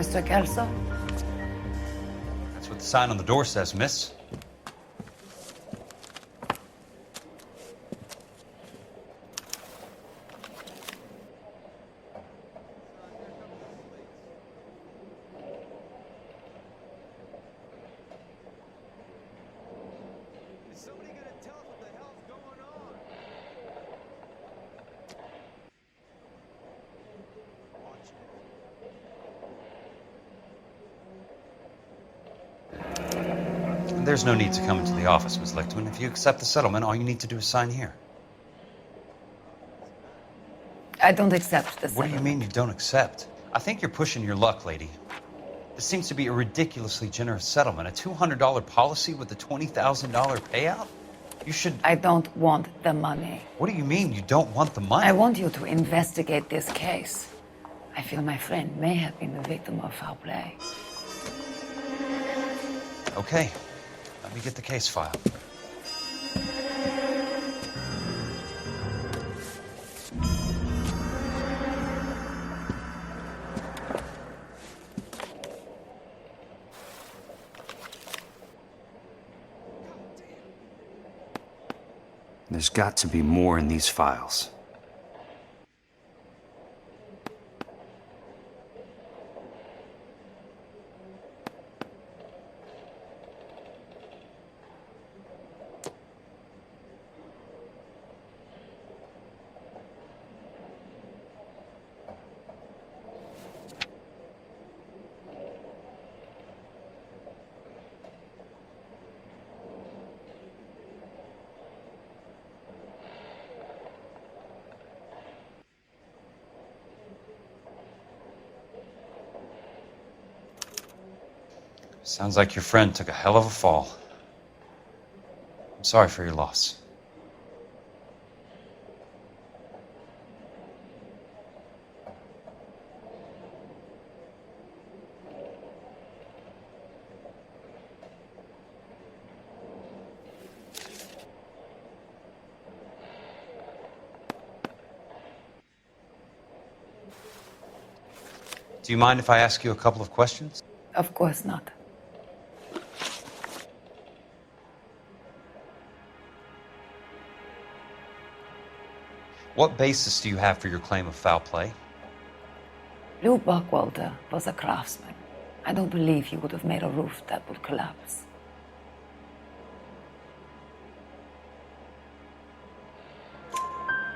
Mr. Kelso? That's what the sign on the door says, miss. There's no need to come into the office, Miss Lichtman. If you accept the settlement, all you need to do is sign here. I don't accept the What do settlement. you mean you don't accept? I think you're pushing your luck, lady. This seems to be a ridiculously generous settlement. A $200 policy with a $20,000 payout? You should... I don't want the money. What do you mean you don't want the money? I want you to investigate this case. I feel my friend may have been the victim of foul play. Okay. Let me get the case file. There's got to be more in these files. Sounds like your friend took a hell of a fall. I'm sorry for your loss. Do you mind if I ask you a couple of questions? Of course not. What basis do you have for your claim of foul play? Lou Buckwalter was a craftsman. I don't believe he would have made a roof that would collapse.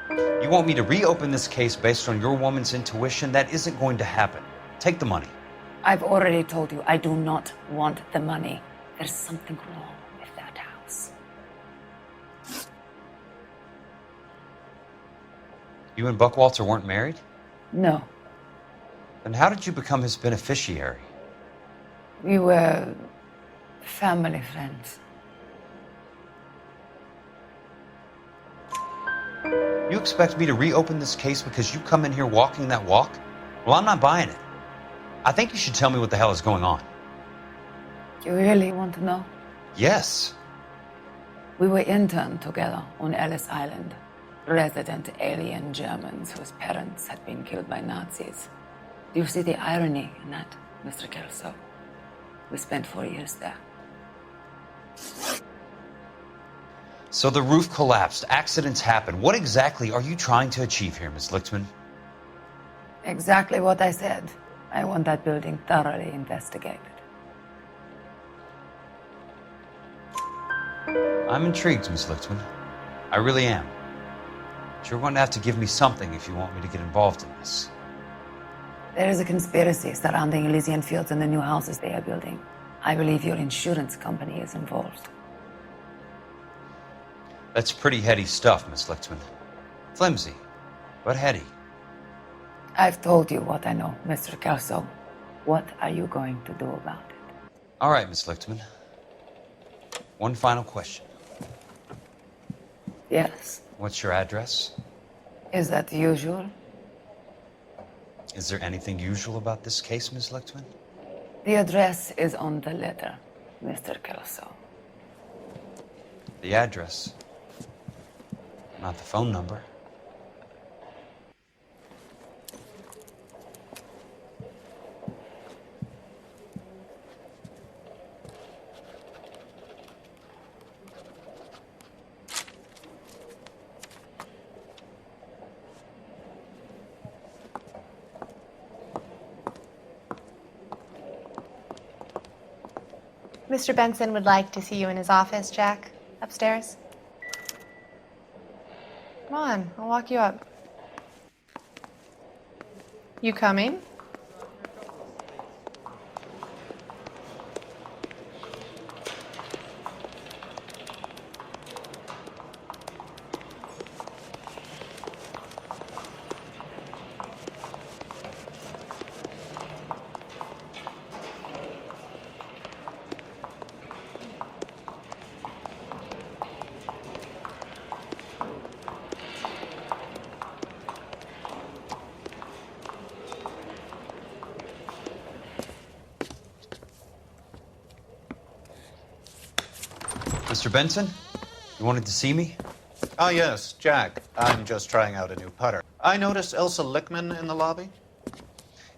You want me to reopen this case based on your woman's intuition? That isn't going to happen. Take the money. I've already told you I do not want the money. There's something wrong with that house. You and Buckwalter weren't married? No. Then how did you become his beneficiary? We were family friends. You expect me to reopen this case because you come in here walking that walk? Well, I'm not buying it. I think you should tell me what the hell is going on. You really want to know? Yes. We were interned together on Ellis Island. Resident alien Germans whose parents had been killed by Nazis. Do you see the irony in that, Mr. Kelso? We spent 4 years there. So the roof collapsed, accidents happened. What exactly are you trying to achieve here, Miss Lichtman? Exactly what I said. I want that building thoroughly investigated. I'm intrigued, Miss Lichtman. I really am. But you're going to have to give me something if you want me to get involved in this. There is a conspiracy surrounding Elysian Fields and the new houses they are building. I believe your insurance company is involved. That's pretty heady stuff, Miss Lichtman. Flimsy, but heady. I've told you what I know, Mr. Kelso. What are you going to do about it? All right, Miss Lichtman. One final question. Yes. What's your address? Is that usual? Is there anything usual about this case, Miss Lichtman? The address is on the letter, Mr. Kelso. The address, not the phone number. Mr. Benson would like to see you in his office, Jack. Upstairs. Come on, I'll walk you up. You coming? Mr. Benson, you wanted to see me? Ah, yes, Jack. I'm just trying out a new putter. I noticed Elsa Lickman in the lobby.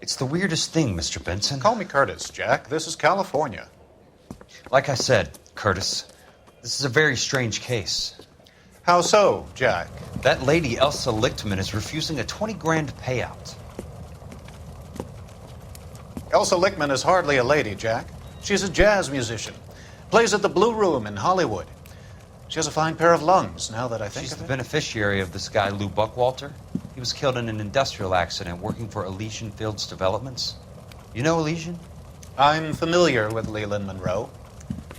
It's the weirdest thing, Mr. Benson. Call me Curtis, Jack. This is California. Like I said, Curtis, this is a very strange case. How so, Jack? That lady, Elsa Lichtman, is refusing a 20 grand payout. Elsa Lickman is hardly a lady, Jack. She's a jazz musician. Plays at the Blue Room in Hollywood. She has a fine pair of lungs, now that I think She's of the it. beneficiary of this guy, Lou Buckwalter. He was killed in an industrial accident working for Elysian Fields Developments. You know Elysian? I'm familiar with Leland Monroe.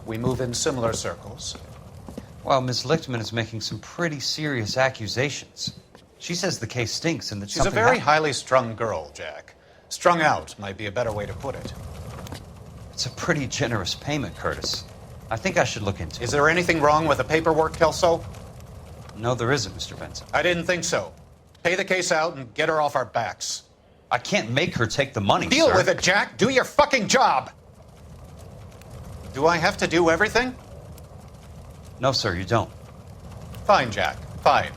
We move in similar circles. Well, Miss Lichtman is making some pretty serious accusations. She says the case stinks and that She's a something very happened. highly strung girl, Jack. Strung out might be a better way to put it. It's a pretty generous payment, Curtis. I think I should look into it. Is there anything wrong with the paperwork, Kelso? No, there isn't, Mr. Benson. I didn't think so. Pay the case out and get her off our backs. I can't make her take the money, Deal sir. with it, Jack. Do your fucking job. Do I have to do everything? No, sir, you don't. Fine, Jack. Fine.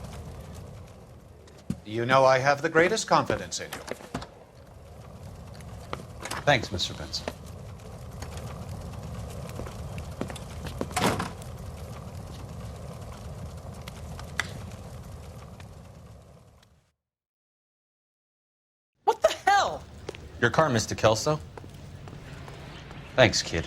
You know I have the greatest confidence in you. Thanks, Mr. Benson. What the hell? Your car, Mr. Kelso? Thanks, kid.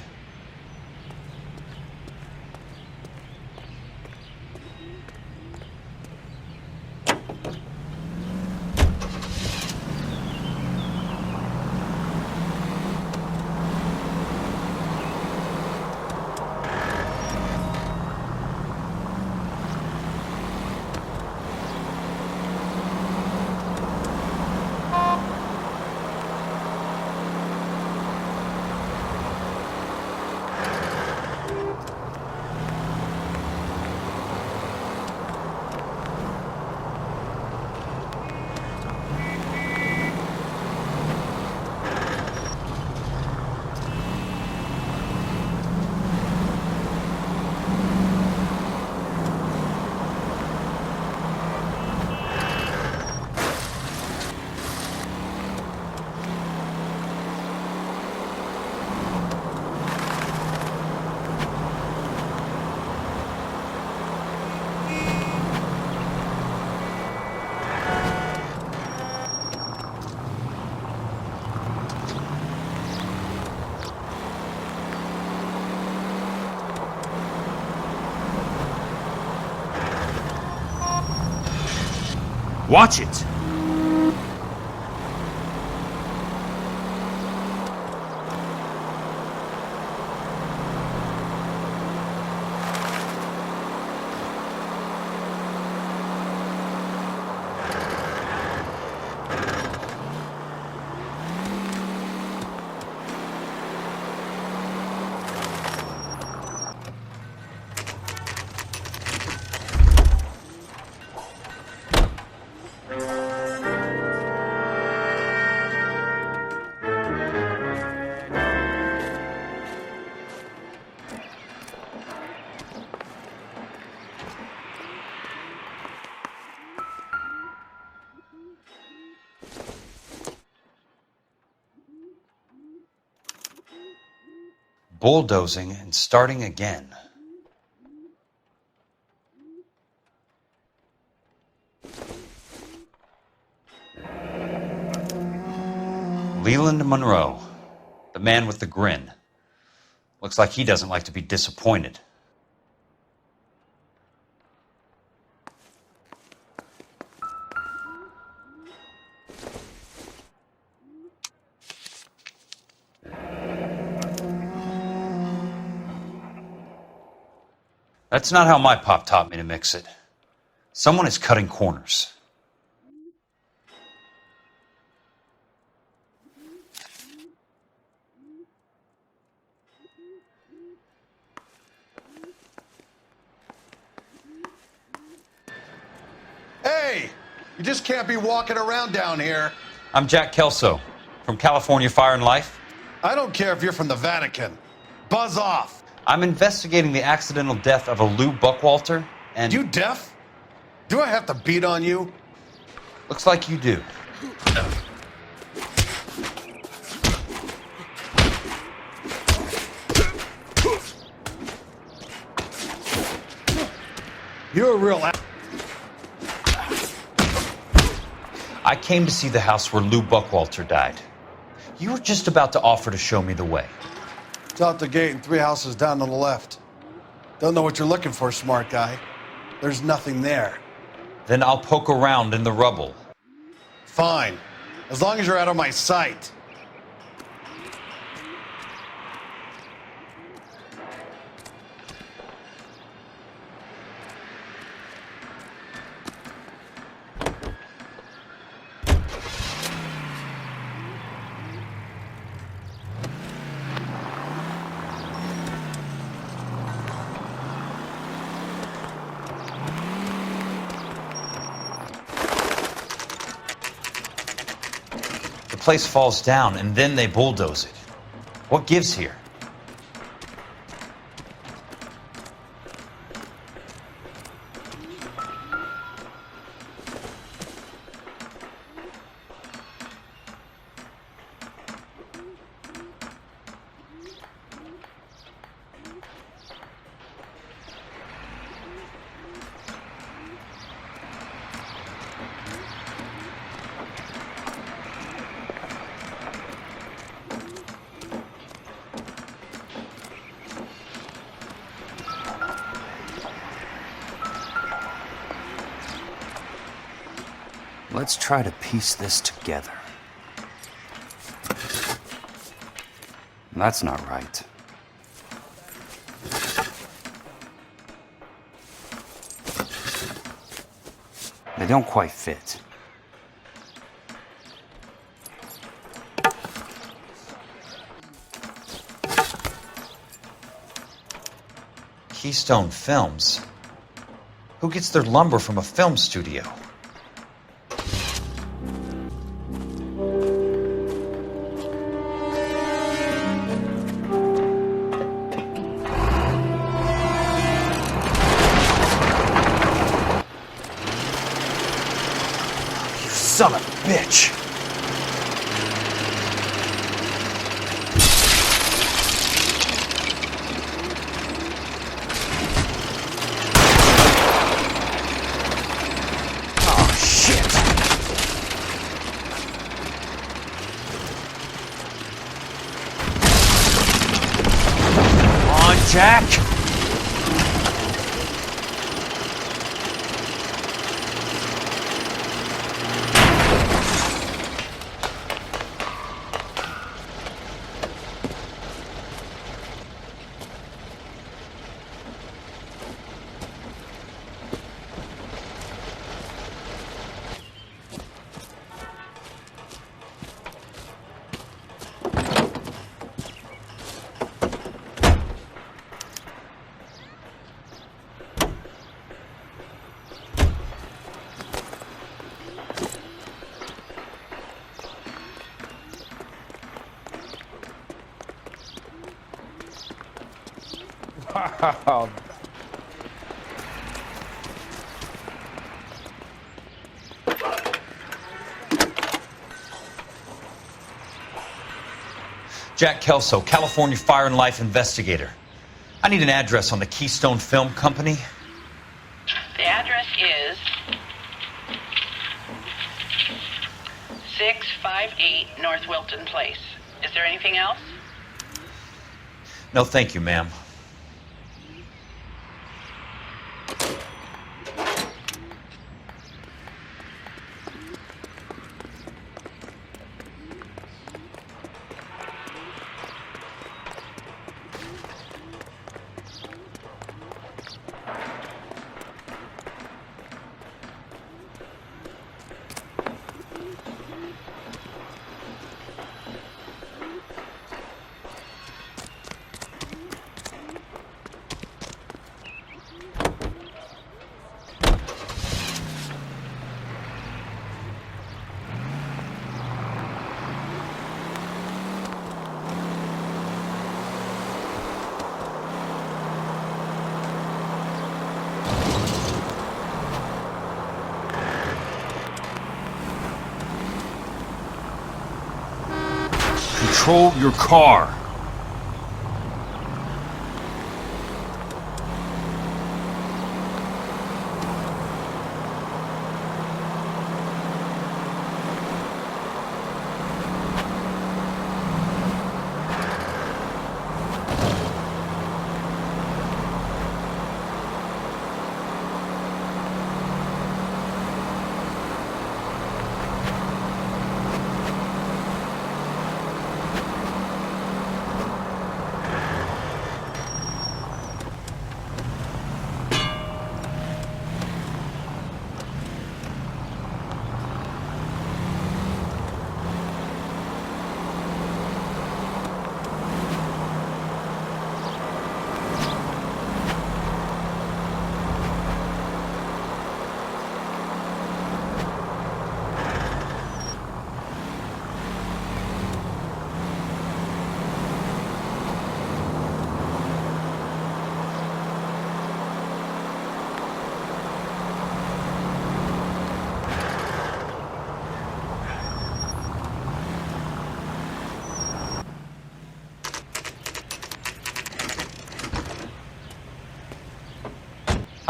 Watch it! Bulldozing and starting again. Leland Monroe, the man with the grin. Looks like he doesn't like to be disappointed. That's not how my pop taught me to mix it. Someone is cutting corners. Hey! You just can't be walking around down here. I'm Jack Kelso, from California Fire and Life. I don't care if you're from the Vatican. Buzz off! I'm investigating the accidental death of a Lou Buckwalter, and... You deaf? Do I have to beat on you? Looks like you do. You're a real I came to see the house where Lou Buckwalter died. You were just about to offer to show me the way. It's out the gate and 3 houses down on the left. Don't know what you're looking for, smart guy. There's nothing there. Then I'll poke around in the rubble. Fine. As long as you're out of my sight. The place falls down, and then they bulldoze it. What gives here? Let's try to piece this together. That's not right. They don't quite fit. Keystone Films? Who gets their lumber from a film studio? Son of a bitch! Oh, shit! Come on, Jack! Wow. Jack Kelso, California Fire and Life investigator. I need an address on the Keystone Film Company. The address is 658 North Wilton Place. Is there anything else? No, thank you, ma'am. Control your car.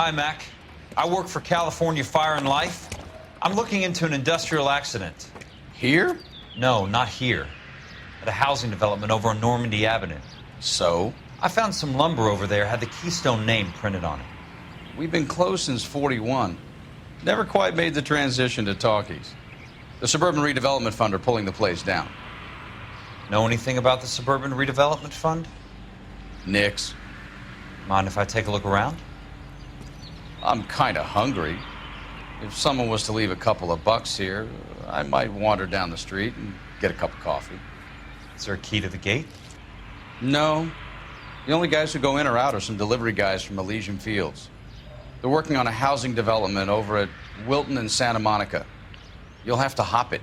Hi, Mac. I work for California Fire and Life. I'm looking into an industrial accident. Here? No, not here. At a housing development over on Normandy Avenue. So? I found some lumber over there, had the Keystone name printed on it. We've been closed since 41. Never quite made the transition to talkies. The Suburban Redevelopment Fund are pulling the place down. Know anything about the Suburban Redevelopment Fund? Nix. Mind if I take a look around? I'm kind of hungry. If someone was to leave a couple of bucks here, I might wander down the street and get a cup of coffee. Is there a key to the gate? No. The only guys who go in or out are some delivery guys from Elysian Fields. They're working on a housing development over at Wilton and Santa Monica. You'll have to hop it.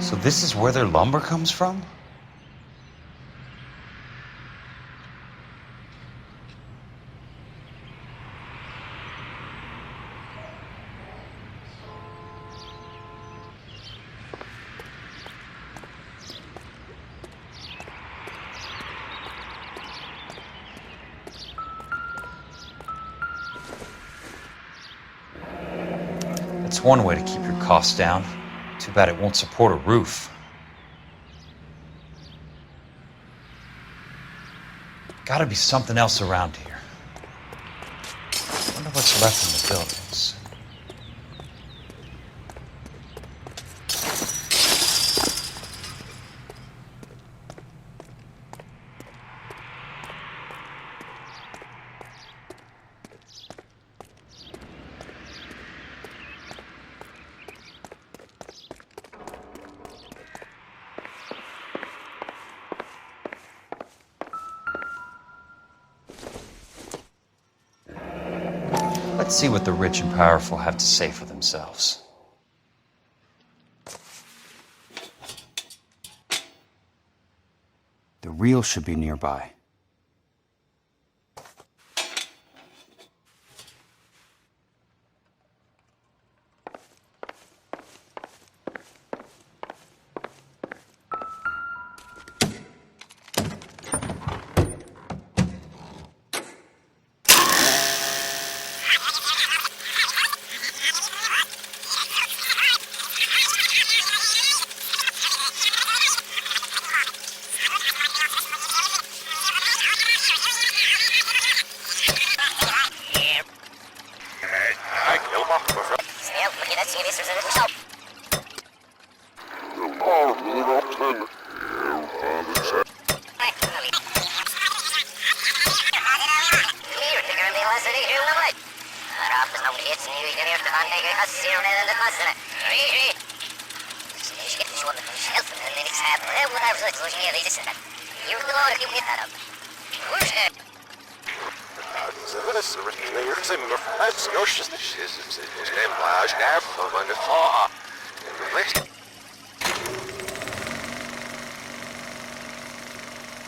So this is where their lumber comes from? That's one way to keep your costs down. Too bad it won't support a roof. Gotta be something else around here. Wonder what's left in the buildings. Let's see what the rich and powerful have to say for themselves. The reel should be nearby.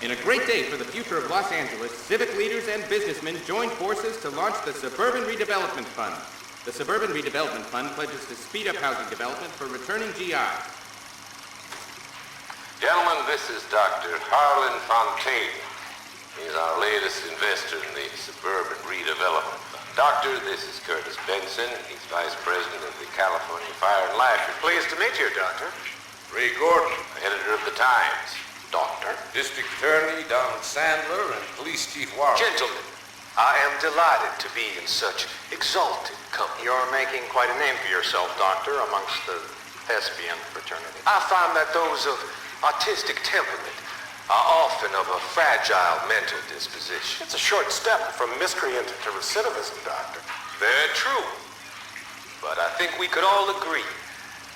In a great day for the future of Los Angeles, civic leaders and businessmen joined forces to launch the Suburban Redevelopment Fund. The Suburban Redevelopment Fund pledges to speed up housing development for returning GIs. Gentlemen, this is Dr. Harlan Fontaine. He's our latest investor in the Suburban Redevelopment Fund. Doctor, this is Curtis Benson. He's Vice President of the California Fire and Life. Pleased to meet you, Doctor. Ray Gordon, editor of the Times. Doctor. District Attorney Donald Sandler and Police Chief Warren. Gentlemen, I am delighted to be in such exalted company. You're making quite a name for yourself, Doctor, amongst the thespian fraternity. I find that those of artistic temperament are often of a fragile mental disposition. It's a short step from miscreant to recidivism, Doctor. Very true. But I think we could all agree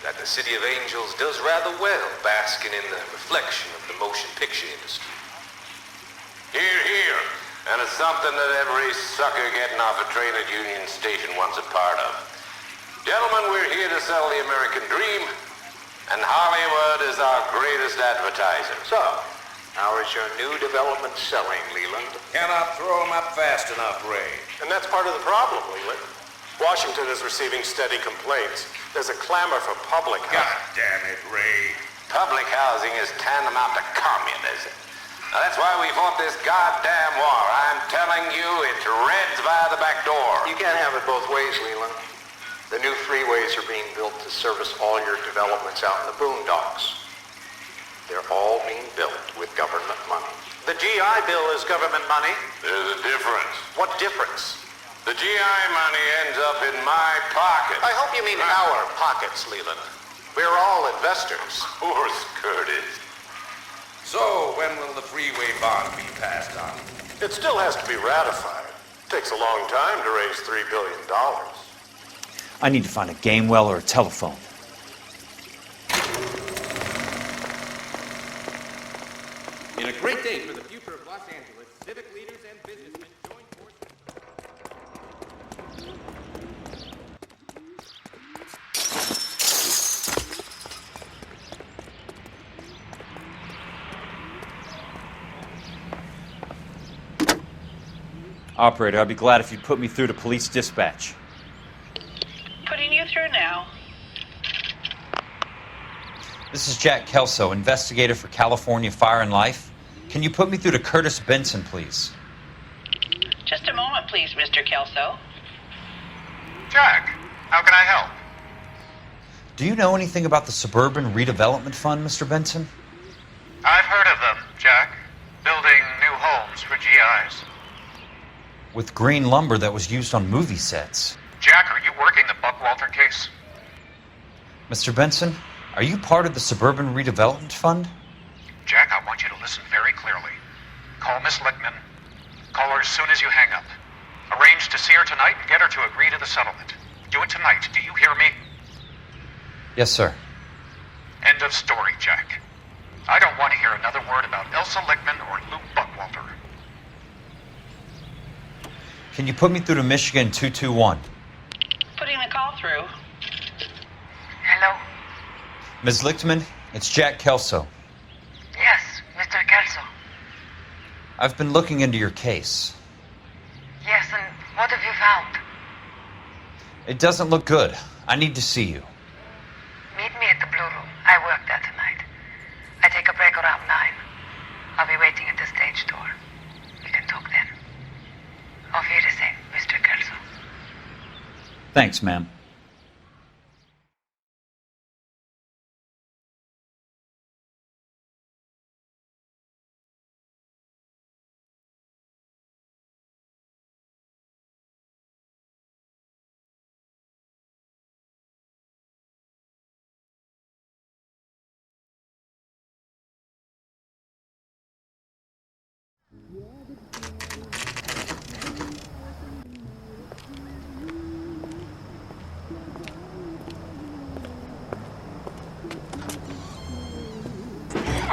that the City of Angels does rather well basking in the reflection of the motion picture industry. Hear, hear. And it's something that every sucker getting off a train at Union Station wants a part of. Gentlemen, we're here to sell the American dream, and Hollywood is our greatest advertiser. So, how is your new development selling, Leland? Cannot throw them up fast enough, Ray. And that's part of the problem, Leland. Washington is receiving steady complaints. There's a clamor for public housing. God damn it, Ray. Public housing is tantamount to communism. Now, that's why we fought this goddamn war. I'm telling you, it's Reds via the back door. You can't have it both ways, Leland. The new freeways are being built to service all your developments out in the boondocks. They're all being built with government money. The GI Bill is government money. There's a difference. What difference? The GI money ends up in my pocket. I hope you mean our pockets, Leland. We're all investors. Of course, Curtis. So, when will the freeway bond be passed on? It still has to be ratified. It takes a long time to raise $3 billion. I need to find a game well or a telephone. In a great day for the future of Los Angeles, civic leaders and businessmen joined forces. Operator, I'd be glad if you'd put me through to police dispatch. Putting you through now. This is Jack Kelso, investigator for California Fire and Life. Can you put me through to Curtis Benson, please? Just a moment, please, Mr. Kelso. Jack, how can I help? Do you know anything about the Suburban Redevelopment Fund, Mr. Benson? I've heard of them, Jack. Building new homes for GIs. With green lumber that was used on movie sets. Jack, are you working the Buckwalter case? Mr. Benson, are you part of the Suburban Redevelopment Fund? Jack, I want you to listen very clearly. Call Miss Lichtman. Call her as soon as you hang up. Arrange to see her tonight and get her to agree to the settlement. Do it tonight. Do you hear me? Yes, sir. End of story, Jack. I don't want to hear another word about Elsa Lichtman or Luke Buckwalter. Can you put me through to Michigan 221? Putting the call through. Hello? Ms. Lichtman, it's Jack Kelso. Yes, Mr. Kelso. I've been looking into your case. Yes, and what have you found? It doesn't look good. I need to see you. Meet me at the Blue Room. I work there tonight. I take a break around 9. I'll be waiting at the stage door. We can talk then. Auf Wiedersehen, Mr. Kelso. Thanks, ma'am.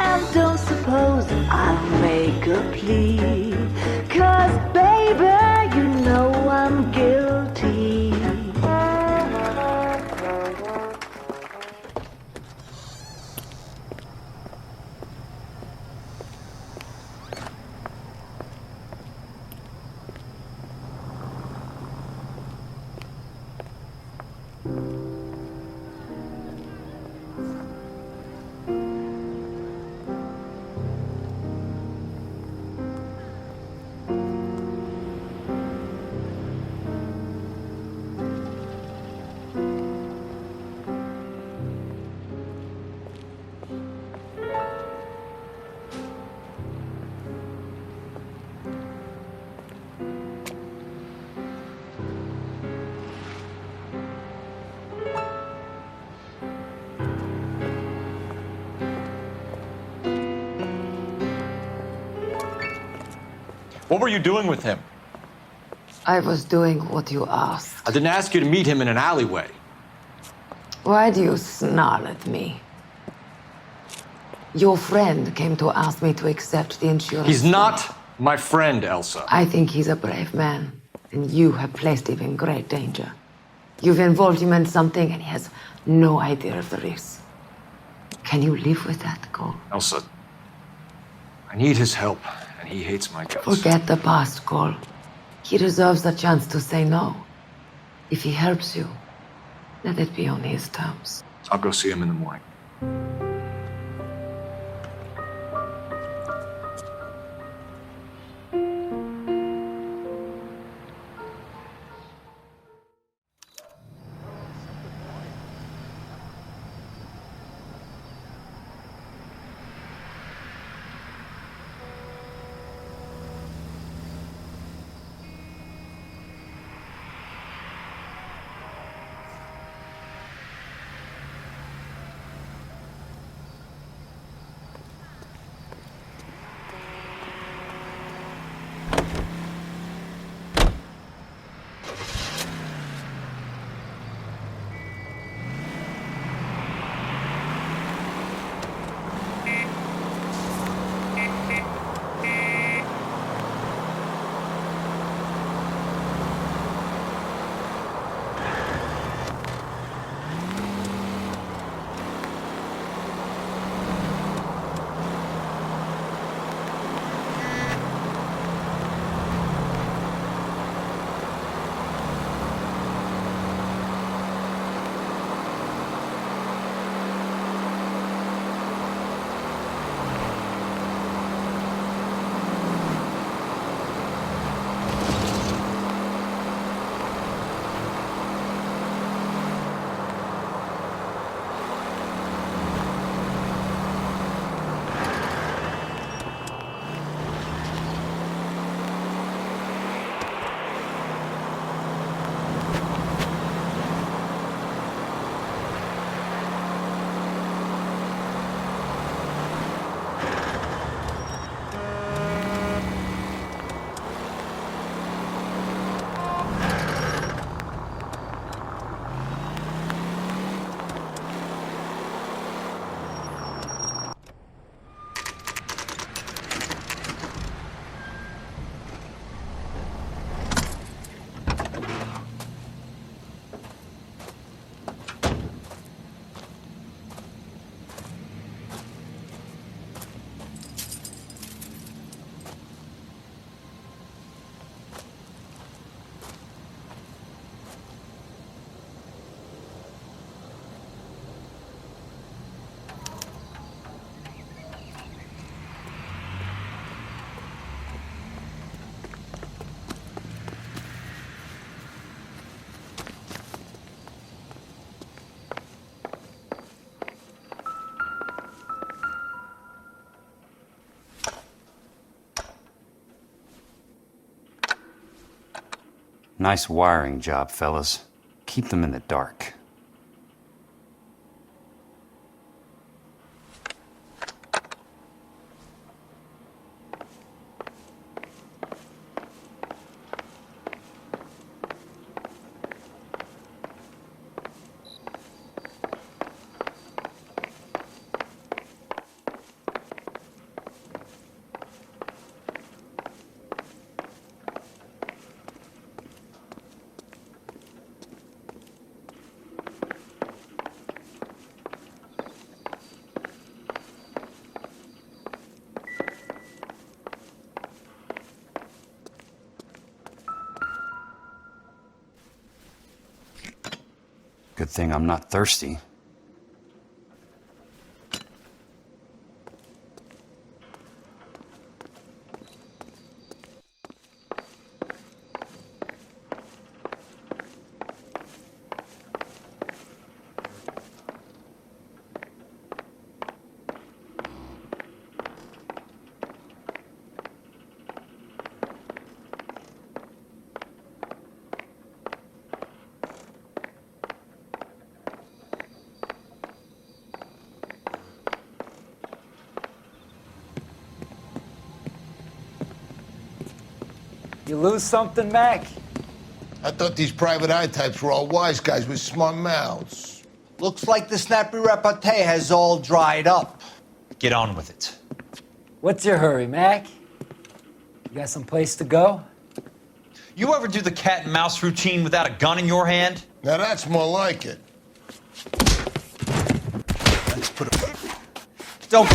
And don't suppose I'll make a plea, 'cause baby, you know I'm guilty. What were you doing with him? I was doing what you asked. I didn't ask you to meet him in an alleyway. Why do you snarl at me? Your friend came to ask me to accept the insurance. He's not my friend, Elsa. I think he's a brave man, and you have placed him in great danger. You've involved him in something, and he has no idea of the risk. Can you live with that, Cole? Elsa, I need his help, and he hates my guts. Forget the past, Cole. He deserves a chance to say no. If he helps you, let it be on his terms. I'll go see him in the morning. Nice wiring job, fellas. Keep them in the dark. Good thing I'm not thirsty. You lose something, Mac? I thought these private eye types were all wise guys with smart mouths. Looks like the snappy repartee has all dried up. Get on with it. What's your hurry, Mac? You got some place to go? You ever do the cat and mouse routine without a gun in your hand? Now that's more like it. Let's put a... Don't...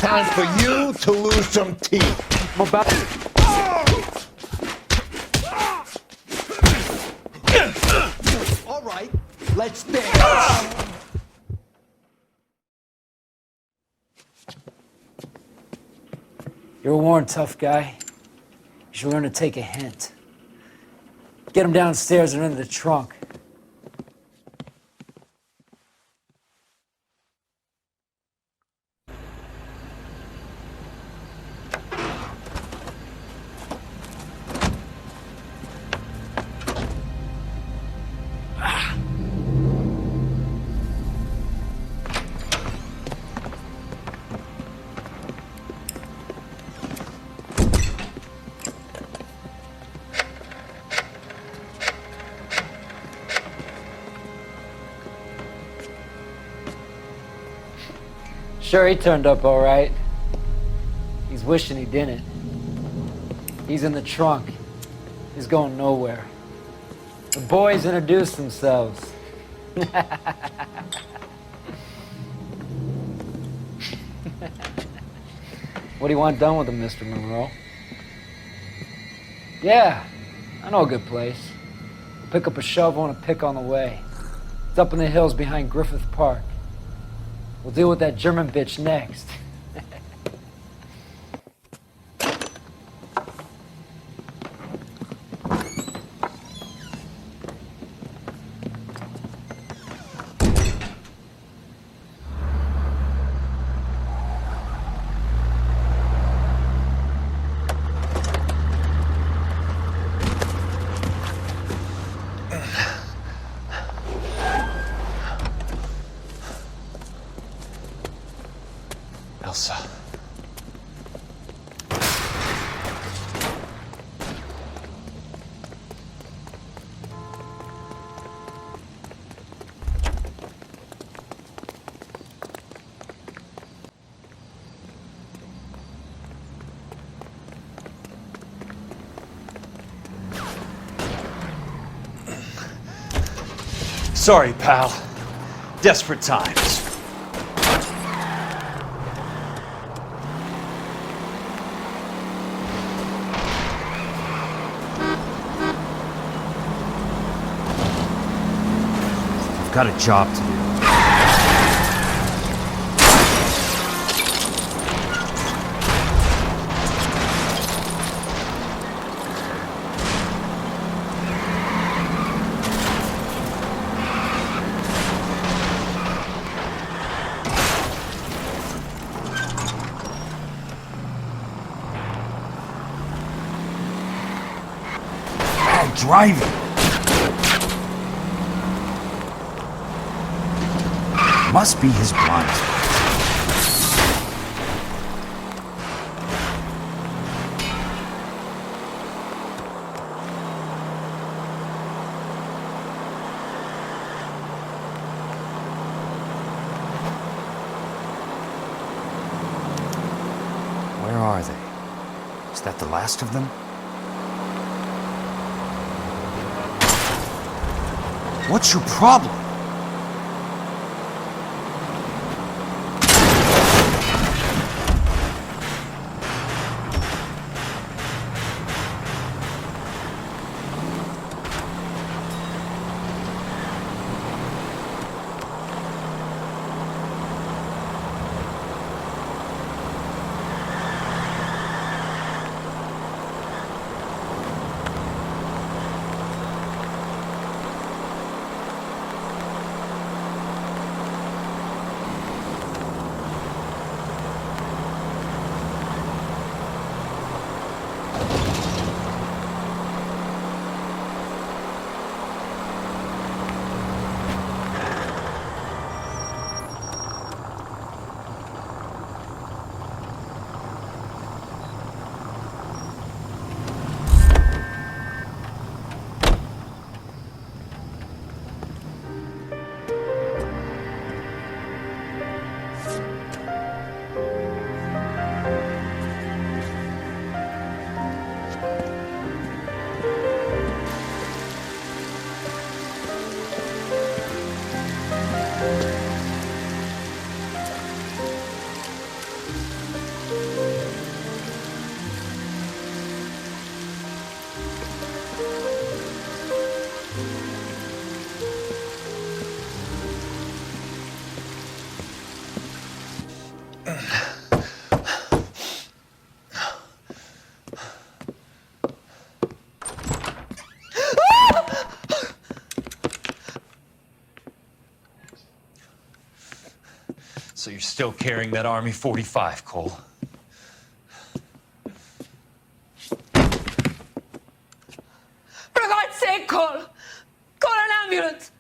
Time for you to lose some teeth. I'm about... All right, let's dance. You're a worn, tough guy. You should learn to take a hint. Get him downstairs and into the trunk. Sure, he turned up all right. He's wishing he didn't. He's in the trunk. He's going nowhere. The boys introduced themselves. What do you want done with him, Mr. Monroe? Yeah, I know a good place. We'll pick up a shovel and a pick on the way. It's up in the hills behind Griffith Park. We'll deal with that German bitch next. Elsa. Sorry, pal. Desperate times. Got a job to do. driving? Must be his blind spot. Where are they? Is that the last of them? What's your problem? So you're still carrying that Army 45, Cole? For God's sake, Cole! Call an ambulance!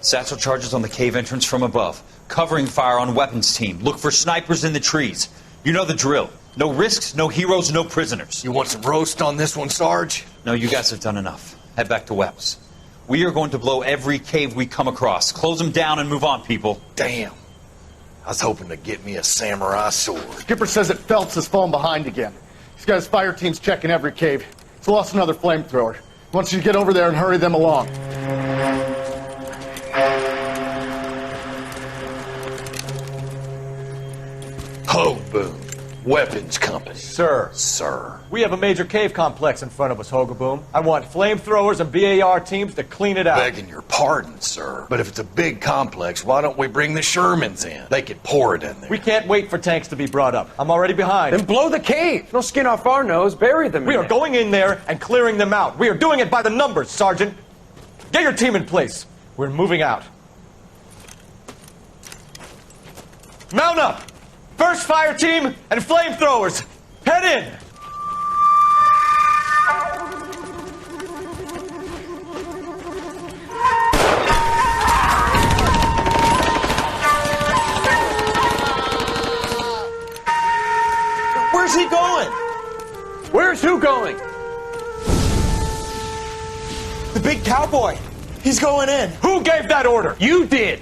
Satchel charges on the cave entrance from above. Covering fire on weapons team. Look for snipers in the trees. You know the drill. No risks, no heroes, no prisoners. You want some roast on this one, Sarge? No, you guys have done enough. Head back to Webb's. We are going to blow every cave we come across. Close them down and move on, people. Damn. I was hoping to get me a samurai sword. Skipper says that Phelps has fallen behind again. He's got his fire teams checking every cave. He's lost another flamethrower. He wants you to get over there and hurry them along. Ho, boom. Weapons company. Sir. Sir. We have a major cave complex in front of us, Hogaboom. I want flamethrowers and BAR teams to clean it out. Begging your pardon, sir. But if it's a big complex, why don't we bring the Shermans in? They can pour it in there. We can't wait for tanks to be brought up. I'm already behind. Then blow the cave. No skin off our nose. Bury them. We are going in there and clearing them out. We are doing it by the numbers, Sergeant. Get your team in place. We're moving out. Mount up! First fire team and flamethrowers. Head in! Where's he going? Where's who going? The big cowboy. He's going in. Who gave that order? You did.